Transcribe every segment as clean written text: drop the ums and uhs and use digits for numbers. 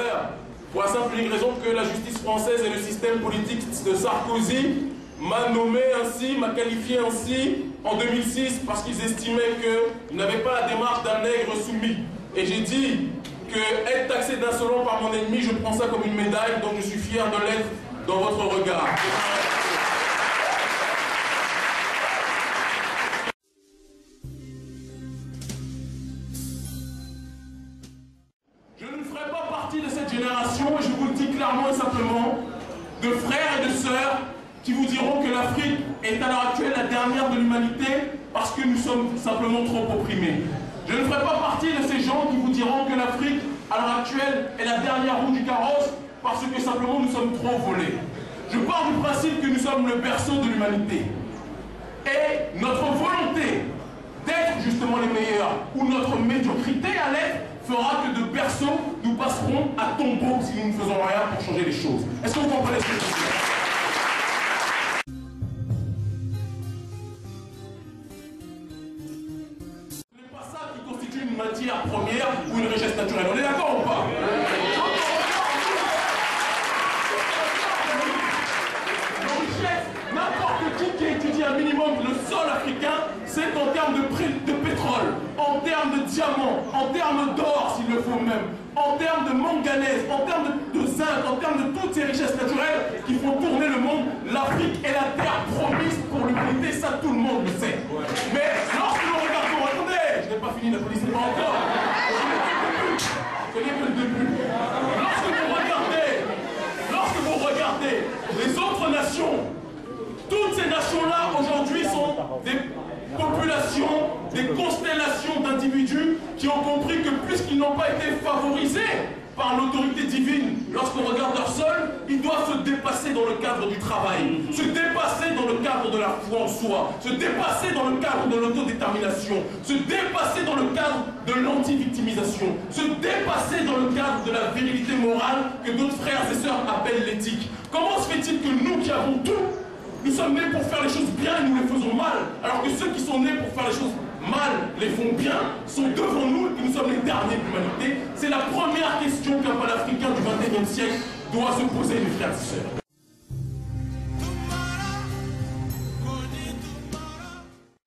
l'heure, pour la simple et unique raison que la justice française et le système politique de Sarkozy m'a nommé ainsi, m'a qualifié ainsi en 2006 parce qu'ils estimaient qu'ils n'avaient pas la démarche d'un nègre soumis. Et j'ai dit que être taxé d'insolent par mon ennemi, je prends ça comme une médaille, donc je suis fier de l'être dans votre regard. Je ne ferai pas partie de cette génération, et je vous le dis clairement et simplement, de frères et de sœurs qui vous diront que l'Afrique est à l'heure actuelle la dernière de l'humanité parce que nous sommes simplement trop opprimés. Je ne ferai pas partie de ces gens qui vous diront que l'Afrique, à l'heure actuelle, est la dernière roue du carrosse parce que simplement nous sommes trop volés. Je pars du principe que nous sommes le berceau de l'humanité. Et notre volonté d'être justement les meilleurs, ou notre médiocrité à l'être, fera que de berceau, nous passerons à tombeau si nous ne faisons rien pour changer les choses. Est-ce que vous comprenez ce que je veux dire? Une matière première ou une richesse naturelle. On est d'accord ou pas? N'importe qui étudie un minimum le sol africain, c'est en termes de pétrole, en termes de diamants, en termes d'or s'il le faut même, en termes de manganèse, en termes de zinc, en termes de toutes ces richesses naturelles qui font tourner le monde. L'Afrique est la terre promise pour l'humanité, ça tout le monde le sait. Mais lorsque nous regardons, attendez, je n'ai pas fini, la police n'est pas encore. Ce n'est que le début. Lorsque vous regardez les autres nations, toutes ces nations-là aujourd'hui sont des populations, des constellations d'individus qui ont compris que puisqu'ils n'ont pas été favorisés par l'autorité divine, lorsqu'on regarde leur sol, ils doivent se dépasser dans le cadre du travail, se dépasser dans le cadre de la foi en soi, se dépasser dans le cadre de l'autodétermination, se dépasser dans le cadre de l'anti-victimisation, se dépasser dans le cadre de la virilité morale que d'autres frères et sœurs appellent l'éthique. Comment se fait-il que nous qui avons tout, nous sommes nés pour faire les choses bien et nous les faisons mal, alors que ceux qui sont nés pour faire les choses mal, les font bien, sont devant nous et nous sommes les derniers de l'humanité? C'est la première question qu'un panafricain du XXIe siècle doit se poser, mes frères et sœurs.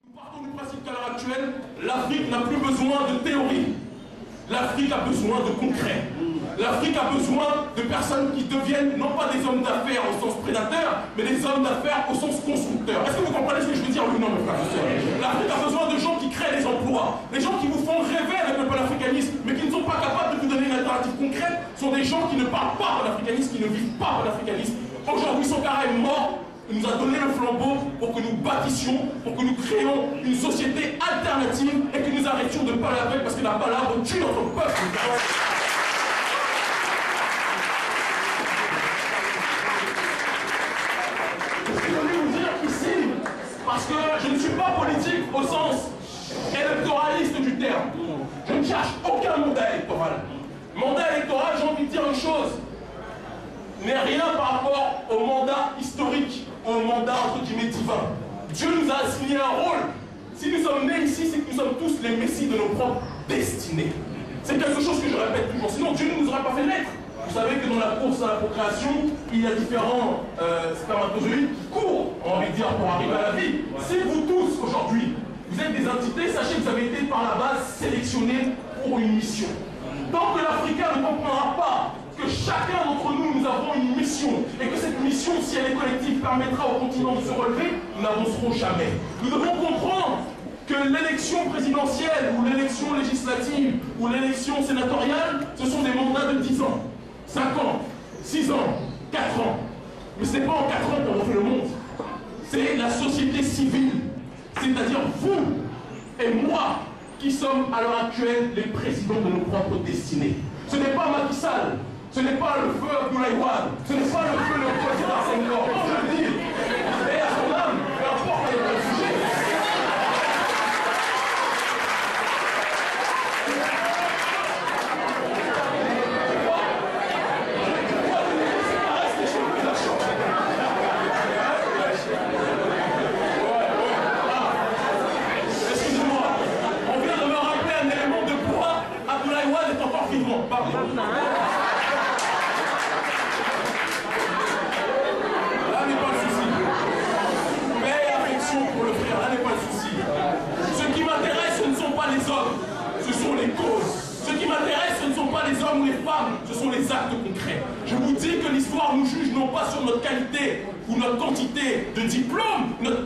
Nous partons du principe qu'à l'heure actuelle, l'Afrique n'a plus besoin de théorie. L'Afrique a besoin de concret. L'Afrique a besoin de personnes qui deviennent non pas des hommes d'affaires au sens prédateur, mais des hommes d'affaires au sens constructeur. Est-ce que vous comprenez ce que je veux dire, oui ou non, mes frères et sœurs? L'Afrique a besoin de gens qui créent des emplois, des gens qui vous font rêver avec le panafricanisme, mais qui ne sont pas capables de vous donner une alternative concrète, sont des gens qui ne parlent pas panafricanisme, qui ne vivent pas panafricanisme. Aujourd'hui, Sankara est mort. Il nous a donné le flambeau pour que nous bâtissions, pour que nous créions une société alternative et que nous arrêtions de parler avec parce que la palabre tue notre peuple. Je voulais vous dire ici, parce que je ne suis pas politique au sens électoraliste du terme. Je ne cherche aucun mandat électoral. Mandat électoral, j'ai envie de dire une chose, n'est rien par rapport au mandat historique, au mandat entre guillemets divin. Dieu nous a assigné un rôle. Si nous sommes nés ici, c'est que nous sommes tous les messies de nos propres destinées. C'est quelque chose que je répète toujours, sinon Dieu ne nous aurait pas fait naître. Vous savez que dans la course à la procréation, il y a différents spermatozoïdes qui courent, on va envie de dire, pour arriver à la vie. Si vous tous, aujourd'hui, vous êtes des entités, sachez que vous avez été par la base sélectionnés pour une mission. Tant que l'Africain ne comprendra pas que chacun d'entre nous, nous avons une mission, et que cette mission, si elle est collective, permettra au continent de se relever, nous n'avancerons jamais. Nous devons comprendre que l'élection présidentielle, ou l'élection législative, ou l'élection sénatoriale, ce sont des mandats de 10 ans, 5 ans, 6 ans, 4 ans. Mais ce n'est pas en 4 ans qu'on refait le monde. C'est la société civile, c'est-à-dire vous et moi, qui sommes à l'heure actuelle les présidents de nos propres destinées. Ce n'est pas Macky Sall, ce n'est pas le feu Abdoulaye Wade, ce n'est pas le feu le président Senghor. Non, je le dis. Et à son âme, peu importe le sujet. Excusez-moi, on vient de me rappeler un élément de pourquoi Abdoulaye Wade est encore vivant. Pardon. actes concrets. Je vous dis que l'histoire nous juge non pas sur notre qualité ou notre quantité de diplôme, notre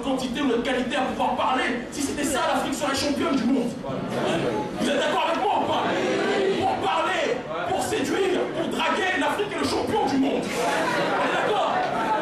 quantité ou notre qualité à pouvoir parler. Si c'était ça, l'Afrique serait championne du monde. Vous êtes d'accord avec moi ou pas? Pour parler, pour séduire, pour draguer, l'Afrique est le champion du monde. On est d'accord?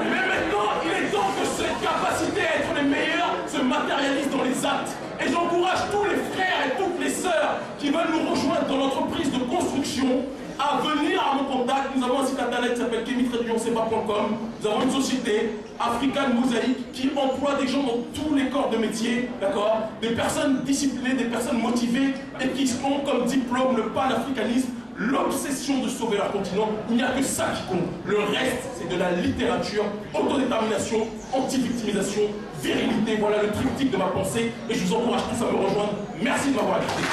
Mais maintenant, il est temps que cette capacité à être les meilleurs se matérialise dans les actes. Et j'encourage tous les frères et toutes les sœurs qui veulent nous rejoindre dans l'entreprise de construction à venir à mon contact. Nous avons un site internet qui s'appelle kemitredunionceba.com. Nous avons une société, African Mosaic, qui emploie des gens dans tous les corps de métier, d'accord? Des personnes disciplinées, des personnes motivées et qui ont comme diplôme le panafricanisme, l'obsession de sauver leur continent. Il n'y a que ça qui compte. Le reste, c'est de la littérature, autodétermination, anti-victimisation, virilité. Voilà le triptyque de ma pensée et je vous encourage tous à me rejoindre. Merci de m'avoir écouté.